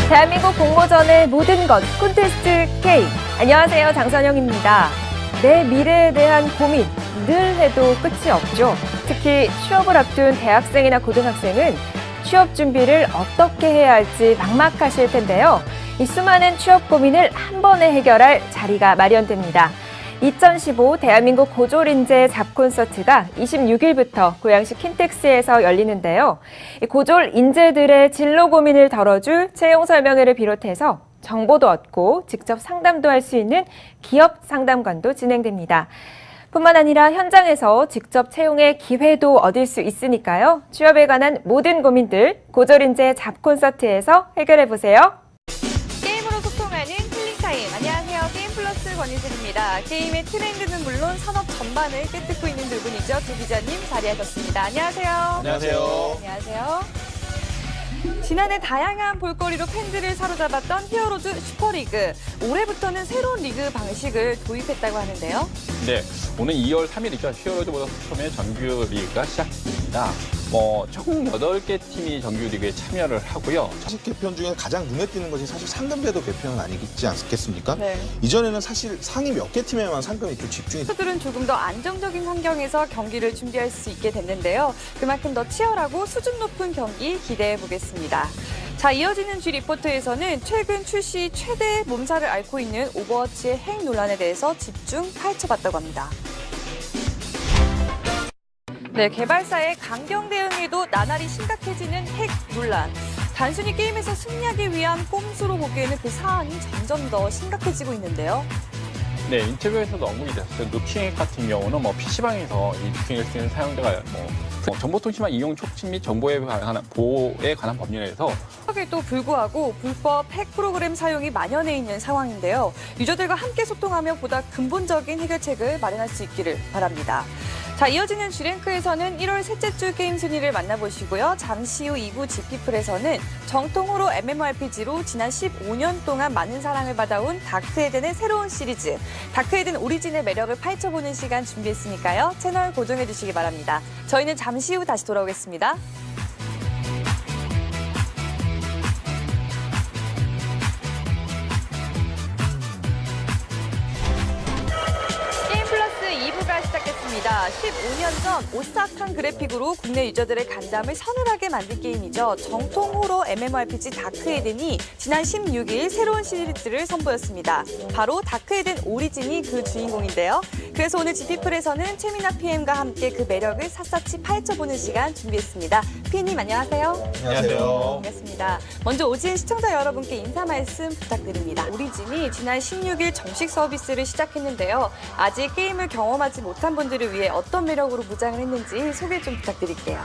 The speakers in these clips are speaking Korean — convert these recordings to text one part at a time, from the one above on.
대한민국 공모전의 모든 것 콘테스트 K. 안녕하세요, 장선영입니다. 내 미래에 대한 고민 늘 해도 끝이 없죠. 특히 취업을 앞둔 대학생이나 고등학생은 취업 준비를 어떻게 해야 할지 막막하실 텐데요. 이 수많은 취업 고민을 한 번에 해결할 자리가 마련됩니다. 2015 대한민국 고졸인재 잡콘서트가 26일부터 고양시 킨텍스에서 열리는데요. 고졸 인재들의 진로 고민을 덜어줄 채용 설명회를 비롯해서 정보도 얻고 직접 상담도 할 수 있는 기업 상담관도 진행됩니다. 뿐만 아니라 현장에서 직접 채용의 기회도 얻을 수 있으니까요. 취업에 관한 모든 고민들 고졸인재 잡콘서트에서 해결해보세요. 게임으로 소통하는 힐링타임. 안녕하세요. 게임 플러스 권희슬입니다. 게임의 트렌드는 물론 산업 전반을 꿰뚫고 있는 두 분이죠. 두 기자님 자리하셨습니다. 안녕하세요. 안녕하세요. 안녕하세요. 지난해 다양한 볼거리로 팬들을 사로잡았던 히어로즈 슈퍼리그. 올해부터는 새로운 리그 방식을 도입했다고 하는데요. 네, 오는 2월 3일이죠. 히어로즈 모터스톰의 정규 리그가 시작됩니다. 총 8개 팀이 정규 리그에 참여를 하고요. 사실 개편 중에 가장 눈에 띄는 것이 사실 상금제도 개편은 아니지 않겠습니까? 네. 이전에는 사실 상위 몇 개 팀에만 상금이 좀 집중이 선수들은 조금 더 안정적인 환경에서 경기를 준비할 수 있게 됐는데요. 그만큼 더 치열하고 수준 높은 경기 기대해 보겠습니다. 자, 이어지는 G 리포트에서는 최근 출시 최대 몸살을 앓고 있는 오버워치의 핵 논란에 대해서 집중 파헤쳐봤다고 합니다. 네, 개발사의 강경 대응에도 나날이 심각해지는 핵 논란. 단순히 게임에서 승리하기 위한 꼼수로 보기에는 그 사안이 점점 더 심각해지고 있는데요. 네, 인터뷰에서도 언급이 됐어요. 누킹 같은 경우는 PC방에서 이 누킹을 쓰는 사용자가 정보통신망 이용 촉진 및 정보에 관한 보호에 관한 법률에서 에도 불구하고 불법 핵 프로그램 사용이 만연해 있는 상황인데요. 유저들과 함께 소통하며 보다 근본적인 해결책을 마련할 수 있기를 바랍니다. 자, 이어지는 G랭크에서는 1월 셋째 주 게임 순위를 만나보시고요. 잠시 후 2부 G피플에서는 정통으로 MMORPG로 지난 15년 동안 많은 사랑을 받아온 다크에덴의 새로운 시리즈 다크에덴 오리진의 매력을 파헤쳐보는 시간 준비했으니까요. 채널 고정해 주시기 바랍니다. 저희는 잠시 후 다시 돌아오겠습니다. 시작했습니다. 15년 전 오싹한 그래픽으로 국내 유저들의 간담을 서늘하게 만든 게임이죠. 정통 호러 MMORPG 다크에덴이 지난 16일 새로운 시리즈를 선보였습니다. 바로 다크에덴 오리진이 그 주인공인데요. 그래서 오늘 G피플에서는 최민아 PM과 함께 그 매력을 샅샅이 파헤쳐보는 시간 준비했습니다. PM님 안녕하세요. 안녕하세요. 반갑습니다. 먼저 오진 시청자 여러분께 인사 말씀 부탁드립니다. 오리진이 지난 16일 정식 서비스를 시작했는데요. 아직 게임을 경험하지 못한 분들을 위해 어떤 매력으로 무장을 했는지 소개 좀 부탁드릴게요.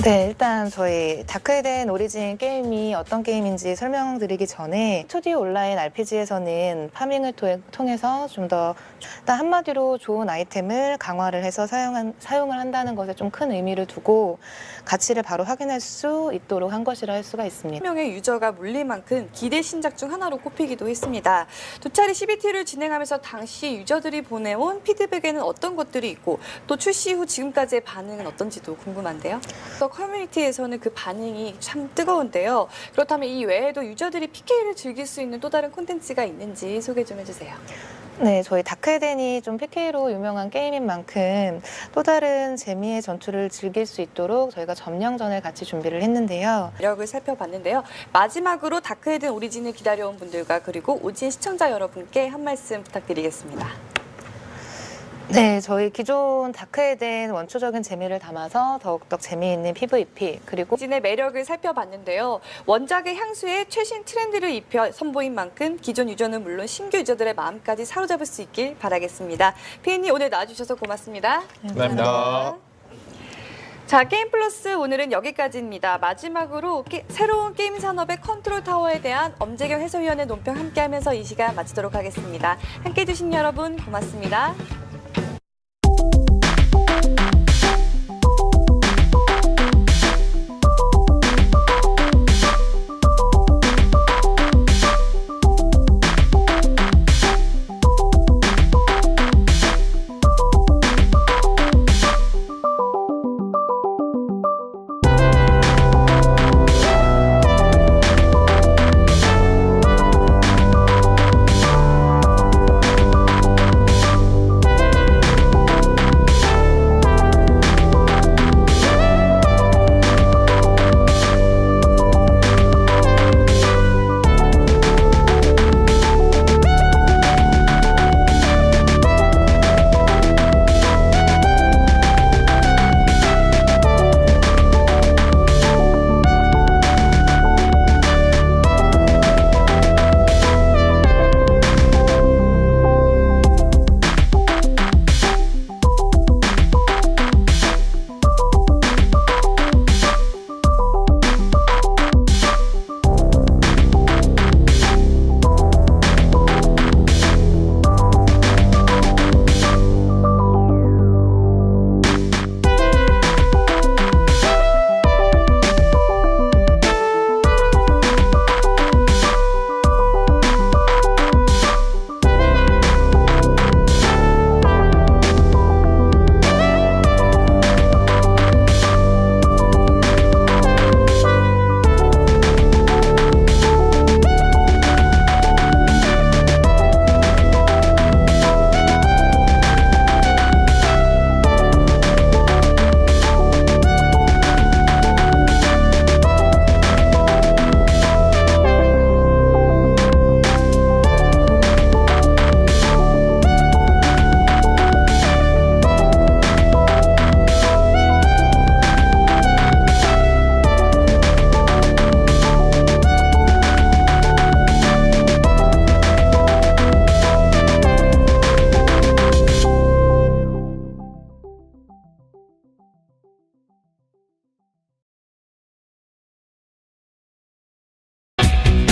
네, 일단 저희 다크에덴 오리진 게임이 어떤 게임인지 설명드리기 전에 2D 온라인 RPG에서는 파밍을 통해서 좀 더 일단 한마디로 좋은 아이템을 강화를 해서 사용을 한다는 것에 좀 큰 의미를 두고 가치를 바로 확인할 수 있도록 한 것이라 할 수가 있습니다. 1명의 유저가 몰릴 만큼 기대 신작 중 하나로 꼽히기도 했습니다. 두 차례 CBT를 진행하면서 당시 유저들이 보내온 피드백에는 어떤 것들이 있고 또 출시 후 지금까지의 반응은 어떤지도 궁금한데요. 또 커뮤니티에서는 그 반응이 참 뜨거운데요. 그렇다면 이 외에도 유저들이 PK를 즐길 수 있는 또 다른 콘텐츠가 있는지 소개 좀 해주세요. 네, 저희 다크에덴이 좀 PK로 유명한 게임인 만큼 또 다른 재미의 전투를 즐길 수 있도록 저희가 점령전을 같이 준비를 했는데요. 매력을 살펴봤는데요. 마지막으로 다크에덴 오리진을 기다려온 분들과 그리고 오진 시청자 여러분께 한 말씀 부탁드리겠습니다. 네, 저희 기존 다크에덴 원초적인 재미를 담아서 더욱더 재미있는 PVP 그리고 오리진의 매력을 살펴봤는데요. 원작의 향수에 최신 트렌드를 입혀 선보인 만큼 기존 유저는 물론 신규 유저들의 마음까지 사로잡을 수 있길 바라겠습니다. 피디님 오늘 나와주셔서 고맙습니다. 감사합니다. 자, 게임 플러스 오늘은 여기까지입니다. 마지막으로 새로운 게임 산업의 컨트롤 타워에 대한 엄재경 해설위원의 논평 함께하면서 이 시간 마치도록 하겠습니다. 함께해 주신 여러분 고맙습니다.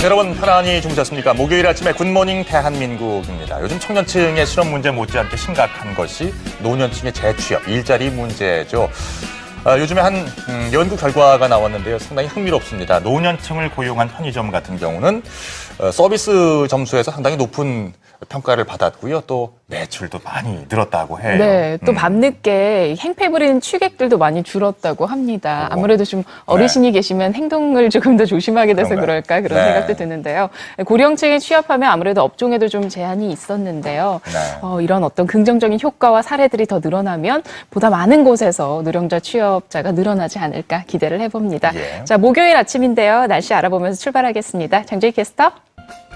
여러분 편안히 주무셨습니까? 목요일 아침에 굿모닝 대한민국입니다. 요즘 청년층의 실업 문제 못지않게 심각한 것이 노년층의 재취업, 일자리 문제죠. 요즘에 한 연구 결과가 나왔는데요. 상당히 흥미롭습니다. 노년층을 고용한 편의점 같은 경우는 서비스 점수에서 상당히 높은 평가를 받았고요. 또 매출도 많이 늘었다고 해요. 네, 또 밤늦게 행패 부리는 취객들도 많이 줄었다고 합니다. 아무래도 좀 어르신이 계시면 행동을 조금 더 조심하게 돼서 그런가요? 그럴까 그런 네. 생각도 드는데요. 고령층에 취업하면 아무래도 업종에도 좀 제한이 있었는데요. 네. 이런 어떤 긍정적인 효과와 사례들이 더 늘어나면 보다 많은 곳에서 노령자 취업자가 늘어나지 않을까 기대를 해봅니다. 예. 자, 목요일 아침인데요. 날씨 알아보면서 출발하겠습니다. 장재희 캐스터.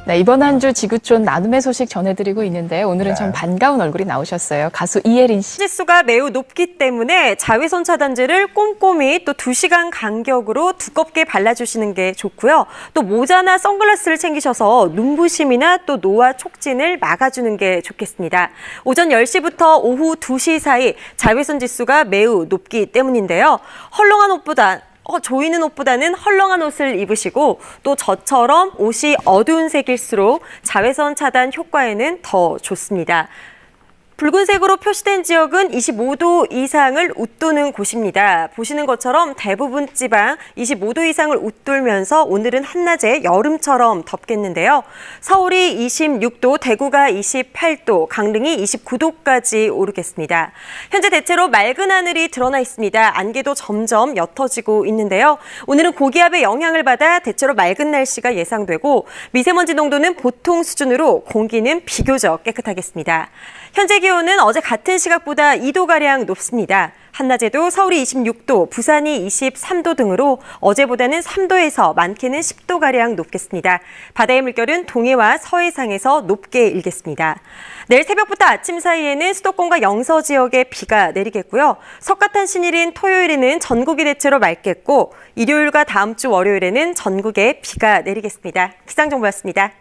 네, 이번 한 주 지구촌 나눔의 소식 전해드리고 있는데 오늘은 네. 참 반가운 얼굴이 나오셨어요. 가수 이혜린 씨. 지수가 매우 높기 때문에 자외선 차단제를 꼼꼼히 또 2시간 간격으로 두껍게 발라주시는 게 좋고요. 또 모자나 선글라스를 챙기셔서 눈부심이나 또 노화 촉진을 막아주는 게 좋겠습니다. 오전 10시부터 오후 2시 사이 자외선 지수가 매우 높기 때문인데요. 헐렁한 옷보다 조이는 옷보다는 헐렁한 옷을 입으시고 또 저처럼 옷이 어두운 색일수록 자외선 차단 효과에는 더 좋습니다. 붉은색으로 표시된 지역은 25도 이상을 웃도는 곳입니다. 보시는 것처럼 대부분 지방 25도 이상을 웃돌면서 오늘은 한낮에 여름처럼 덥겠는데요. 서울이 26도, 대구가 28도, 강릉이 29도까지 오르겠습니다. 현재 대체로 맑은 하늘이 드러나 있습니다. 안개도 점점 옅어지고 있는데요. 오늘은 고기압의 영향을 받아 대체로 맑은 날씨가 예상되고 미세먼지 농도는 보통 수준으로 공기는 비교적 깨끗하겠습니다. 현재 기온은 어제 같은 시각보다 2도가량 높습니다. 한낮에도 서울이 26도, 부산이 23도 등으로 어제보다는 3도에서 많게는 10도가량 높겠습니다. 바다의 물결은 동해와 서해상에서 높게 일겠습니다. 내일 새벽부터 아침 사이에는 수도권과 영서 지역에 비가 내리겠고요. 석가탄신일인 토요일에는 전국이 대체로 맑겠고 일요일과 다음 주 월요일에는 전국에 비가 내리겠습니다. 기상정보였습니다.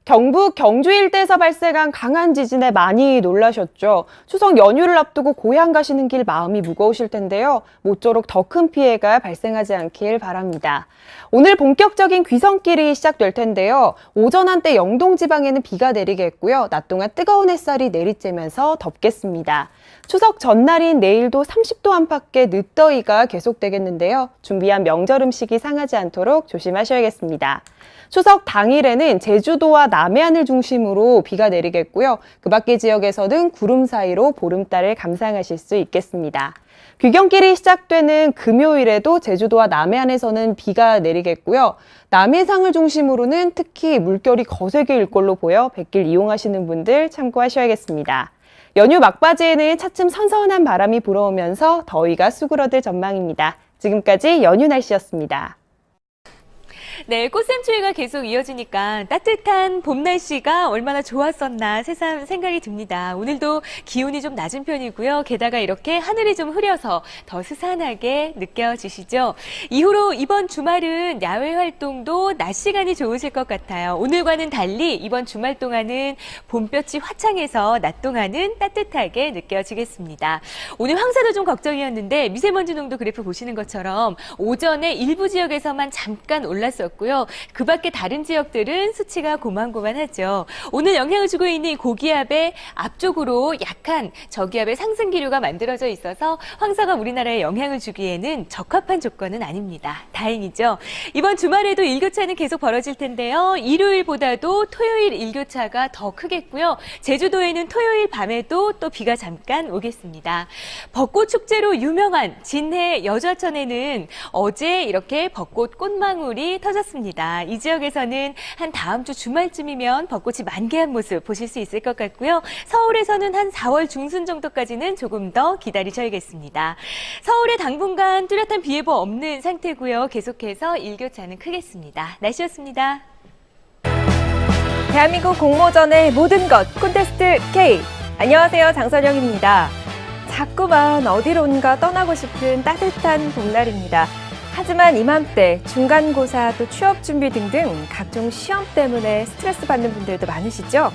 경북 경주 일대에서 발생한 강한 지진에 많이 놀라셨죠. 추석 연휴를 앞두고 고향 가시는 길 마음이 무거우실 텐데요. 모쪼록 더 큰 피해가 발생하지 않길 바랍니다. 오늘 본격적인 귀성길이 시작될 텐데요. 오전 한때 영동 지방에는 비가 내리겠고요. 낮 동안 뜨거운 햇살이 내리쬐면서 덥겠습니다. 추석 전날인 내일도 30도 안팎의 늦더위가 계속되겠는데요. 준비한 명절 음식이 상하지 않도록 조심하셔야겠습니다. 추석 당일에는 제주도와 남해안을 중심으로 비가 내리겠고요. 그 밖의 지역에서는 구름 사이로 보름달을 감상하실 수 있겠습니다. 귀경길이 시작되는 금요일에도 제주도와 남해안에서는 비가 내리겠고요. 남해상을 중심으로는 특히 물결이 거세게 일 걸로 보여 뱃길 이용하시는 분들 참고하셔야겠습니다. 연휴 막바지에는 차츰 선선한 바람이 불어오면서 더위가 수그러들 전망입니다. 지금까지 연휴 날씨였습니다. 네, 꽃샘추위가 계속 이어지니까 따뜻한 봄 날씨가 얼마나 좋았었나 새삼 생각이 듭니다. 오늘도 기온이 좀 낮은 편이고요. 게다가 이렇게 하늘이 좀 흐려서 더 스산하게 느껴지시죠? 이후로 이번 주말은 야외 활동도 낮 시간이 좋으실 것 같아요. 오늘과는 달리 이번 주말 동안은 봄볕이 화창해서 낮 동안은 따뜻하게 느껴지겠습니다. 오늘 황사도 좀 걱정이었는데 미세먼지 농도 그래프 보시는 것처럼 오전에 일부 지역에서만 잠깐 올랐었고 그 밖에 다른 지역들은 수치가 고만고만하죠. 오늘 영향을 주고 있는 이 고기압의 앞쪽으로 약한 저기압의 상승 기류가 만들어져 있어서 황사가 우리나라에 영향을 주기에는 적합한 조건은 아닙니다. 다행이죠. 이번 주말에도 일교차는 계속 벌어질 텐데요. 일요일보다도 토요일 일교차가 더 크겠고요. 제주도에는 토요일 밤에도 또 비가 잠깐 오겠습니다. 벚꽃 축제로 유명한 진해 여좌천에는 어제 이렇게 벚꽃 꽃망울이 터졌습니다. 이 지역에서는 한 다음 주 주말쯤이면 벚꽃이 만개한 모습 보실 수 있을 것 같고요. 서울에서는 한 4월 중순 정도까지는 조금 더 기다리셔야겠습니다. 서울에 당분간 뚜렷한 비 예보 없는 상태고요. 계속해서 일교차는 크겠습니다. 날씨였습니다. 대한민국 공모전의 모든 것 콘테스트 K. 안녕하세요, 장선영입니다. 자꾸만 어디론가 떠나고 싶은 따뜻한 봄날입니다. 하지만 이맘때 중간고사 또 취업 준비 등등 각종 시험 때문에 스트레스 받는 분들도 많으시죠?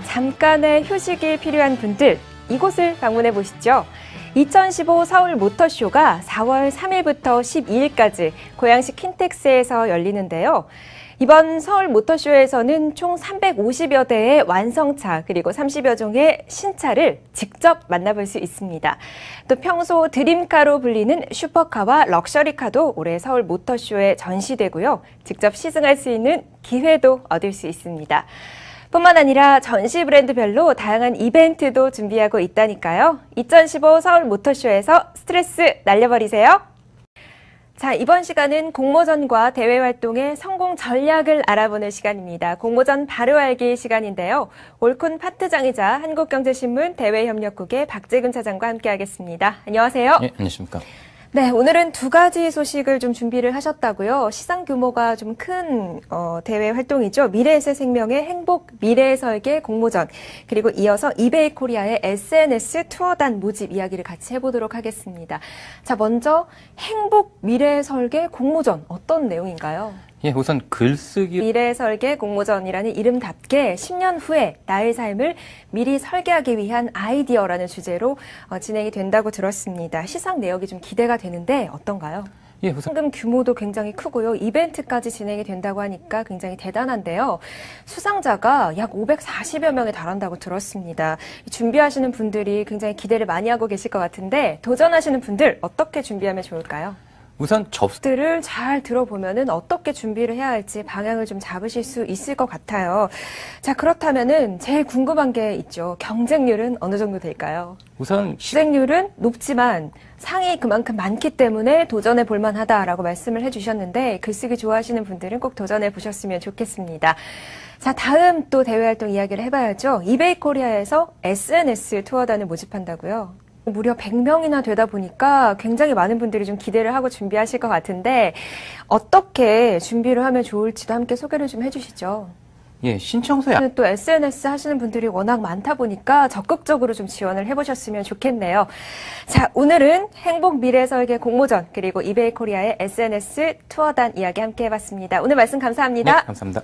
잠깐의 휴식이 필요한 분들, 이곳을 방문해 보시죠. 2015 서울 모터쇼가 4월 3일부터 12일까지 고양시 킨텍스에서 열리는데요. 이번 서울 모터쇼에서는 총 350여 대의 완성차 그리고 30여 종의 신차를 직접 만나볼 수 있습니다. 또 평소 드림카로 불리는 슈퍼카와 럭셔리카도 올해 서울 모터쇼에 전시되고요. 직접 시승할 수 있는 기회도 얻을 수 있습니다. 뿐만 아니라 전시 브랜드별로 다양한 이벤트도 준비하고 있다니까요. 2015 서울 모터쇼에서 스트레스 날려버리세요. 자, 이번 시간은 공모전과 대회 활동의 성공 전략을 알아보는 시간입니다. 공모전 바로 알기 시간인데요. 올콘 파트장이자 한국경제신문 대외협력국의 박재근 차장과 함께하겠습니다. 안녕하세요. 네, 안녕하십니까. 네, 오늘은 두 가지 소식을 좀 준비를 하셨다고요. 시장 규모가 좀 큰 대회 활동이죠. 미래에셋생명의 행복 미래설계 공모전, 그리고 이어서 이베이 코리아의 SNS 투어단 모집 이야기를 같이 해보도록 하겠습니다. 자, 먼저 행복 미래설계 공모전 어떤 내용인가요? 예, 우선 글쓰기 미래설계 공모전이라는 이름답게 10년 후에 나의 삶을 미리 설계하기 위한 아이디어라는 주제로 진행이 된다고 들었습니다. 시상 내역이 좀 기대가 되는데 어떤가요? 예, 우선 상금 규모도 굉장히 크고요. 이벤트까지 진행이 된다고 하니까 굉장히 대단한데요. 수상자가 약 540여 명에 달한다고 들었습니다. 준비하시는 분들이 굉장히 기대를 많이 하고 계실 것 같은데 도전하시는 분들 어떻게 준비하면 좋을까요? 우선 들을 잘 들어보면은 어떻게 준비를 해야 할지 방향을 좀 잡으실 수 있을 것 같아요. 자, 그렇다면은 제일 궁금한 게 있죠. 경쟁률은 어느 정도 될까요? 우선 경쟁률은 높지만 상이 그만큼 많기 때문에 도전해 볼 만하다라고 말씀을 해주셨는데 글쓰기 좋아하시는 분들은 꼭 도전해 보셨으면 좋겠습니다. 자, 다음 또 대외 활동 이야기를 해봐야죠. 이베이 코리아에서 SNS 투어단을 모집한다고요. 무려 100명이나 되다 보니까 굉장히 많은 분들이 좀 기대를 하고 준비하실 것 같은데 어떻게 준비를 하면 좋을지도 함께 소개를 좀 해주시죠. 예, 신청서에 또 SNS 하시는 분들이 워낙 많다 보니까 적극적으로 좀 지원을 해보셨으면 좋겠네요. 자, 오늘은 행복 미래 설계 공모전 그리고 이베이 코리아의 SNS 투어단 이야기 함께 해봤습니다. 오늘 말씀 감사합니다. 네, 감사합니다.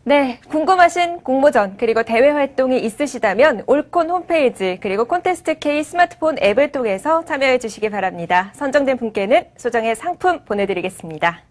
네, 궁금하신 공모전 그리고 대회 활동이 있으시다면 올콘 홈페이지 그리고 콘테스트 K 스마트폰 앱을 통해서 참여해 주시기 바랍니다. 선정된 분께는 소정의 상품 보내드리겠습니다.